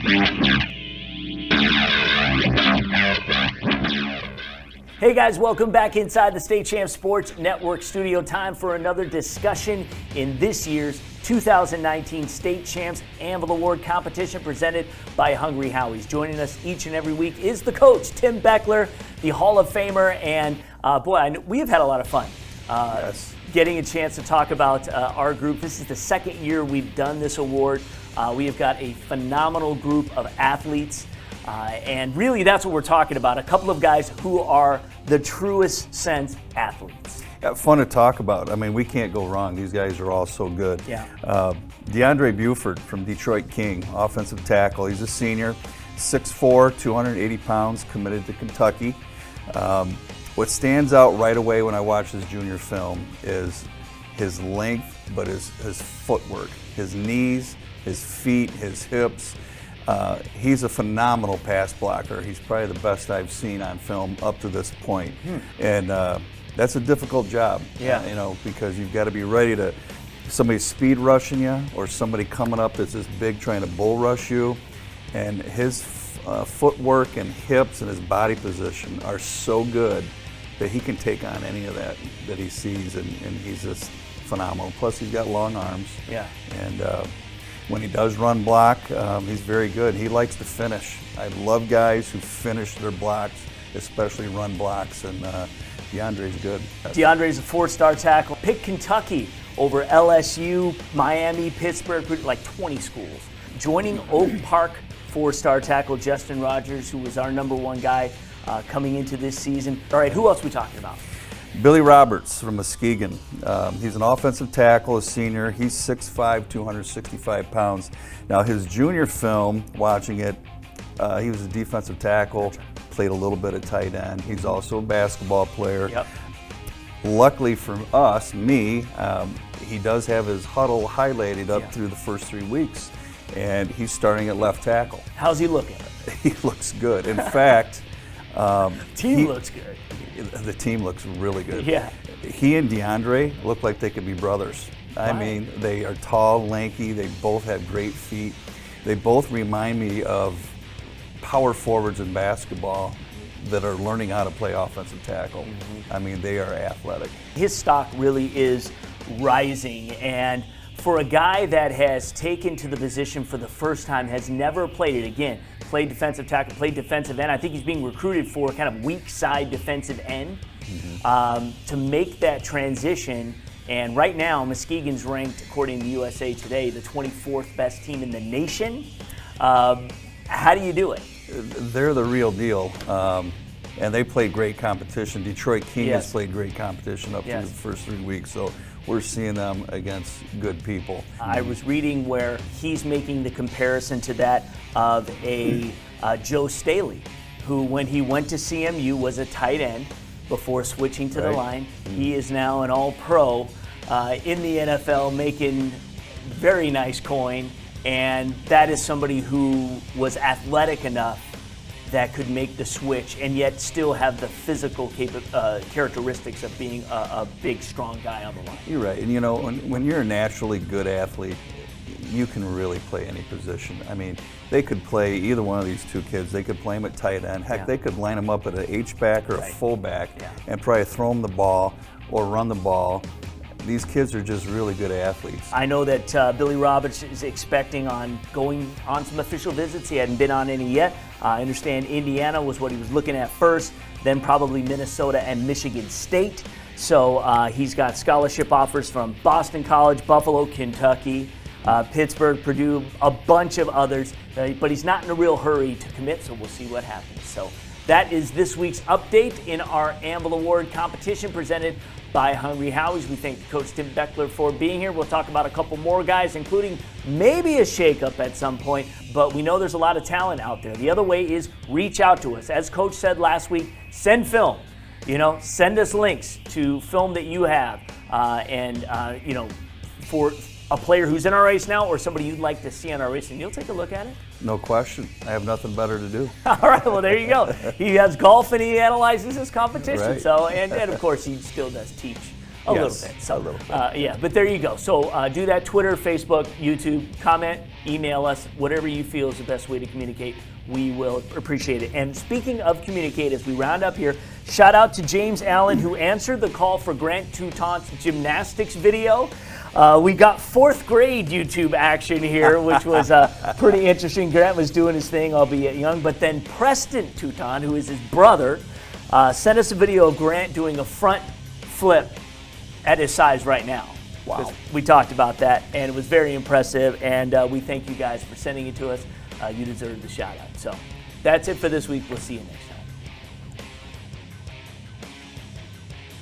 Hey guys, welcome back inside the State Champs Sports Network studio. Time for another discussion in this year's 2019 State Champs Anvil Award competition presented by Hungry Howie's. Joining us each and every week is the coach, Tim Beckler, the Hall of Famer, and we have had a lot of fun. Getting a chance to talk about our group. This is the second year we've done this award. We have got a phenomenal group of athletes. And really, that's what we're talking about. A couple of guys who are the truest sense athletes. Yeah, fun to talk about. I mean, we can't go wrong. These guys are all so good. Yeah. DeAndre Buford from Detroit King, offensive tackle. He's a senior, 6'4", 280 pounds, committed to Kentucky. What stands out right away when I watch his junior film is his length, but his footwork, his knees, his feet, his hips. He's a phenomenal pass blocker. He's probably the best I've seen on film up to this point. And that's a difficult job, because you've got to be ready to, somebody speed rushing you or somebody coming up that's this big trying to bull rush you. And his footwork and hips and his body position are so good that he can take on any of that he sees, and he's just phenomenal. Plus he's got long arms. Yeah. And when he does run block, he's very good. He likes to finish. I love guys who finish their blocks, especially run blocks, and DeAndre's good. DeAndre's a four-star tackle. Pick Kentucky over LSU, Miami, Pittsburgh, like 20 schools. Joining Oak Park four-star tackle Justin Rogers, who was our number one guy coming into this season. All right, who else are we talking about? Billy Roberts from Muskegon. He's an offensive tackle, a senior. He's 6'5", 265 pounds. Now his junior film, watching it, he was a defensive tackle, played a little bit of tight end. He's also a basketball player. Yep. Luckily for us, he does have his huddle highlighted up through the first 3 weeks, and he's starting at left tackle. How's he looking? He looks good. In fact, team looks good. The team looks really good. Yeah. He and DeAndre look like they could be brothers. I mean, they are tall, lanky. They both have great feet. They both remind me of power forwards in basketball that are learning how to play offensive tackle. I mean, they are athletic. His stock really is rising, and for a guy that has taken to the position for the first time, has never played it again, played defensive tackle, played defensive end. I think he's being recruited for kind of weak side defensive end to make that transition. And right now, Muskegon's ranked, according to USA Today, the 24th best team in the nation. How do you do it? They're the real deal. And they played great competition. Detroit King has played great competition up through the first 3 weeks. So we're seeing them against good people. I was reading where he's making the comparison to that of a Joe Staley, who when he went to CMU was a tight end before switching to the line. He is now an all-pro in the NFL, making very nice coin, and that is somebody who was athletic enough that could make the switch and yet still have the physical characteristics of being a big, strong guy on the line. You're right. And when you're a naturally good athlete, you can really play any position. I mean, they could play either one of these two kids. They could play them at tight end. Heck, they could line them up at an H-back or a fullback and probably throw them the ball or run the ball. These kids are just really good athletes. I know that Billy Roberts is expecting on going on some official visits. He hadn't been on any yet. I understand Indiana was what he was looking at first, then probably Minnesota and Michigan State. So he's got scholarship offers from Boston College, Buffalo, Kentucky, Pittsburgh, Purdue, a bunch of others. But he's not in a real hurry to commit, so we'll see what happens. So that is this week's update in our Anvil Award competition presented by Hungry Howie's. We thank Coach Tim Beckler for being here. We'll talk about a couple more guys, including maybe a shakeup at some point, but we know there's a lot of talent out there. The other way is reach out to us. As Coach said last week, send film. Send us links to film that you have, for a player who's in our race now or somebody you'd like to see on our race, and you'll take a look at it. No question. I have nothing better to do. All right, well, there you go. He has golf and he analyzes his competition. Right. So, and of course, he still does teach A Yes, little bit. So, a little bit. yeah, but there you go. So do that, Twitter, Facebook, YouTube, comment, email us, whatever you feel is the best way to communicate. We will appreciate it. And speaking of communicate, as we round up here, shout out to James Allen, who answered the call for Grant Touton's gymnastics video. We got 4th grade YouTube action here, which was pretty interesting. Grant was doing his thing, albeit young. But then Preston Touton, who is his brother, sent us a video of Grant doing a front flip at his size right now. Wow. We talked about that, and it was very impressive. And we thank you guys for sending it to us. You deserve the shout out. So that's it for this week. We'll see you next time.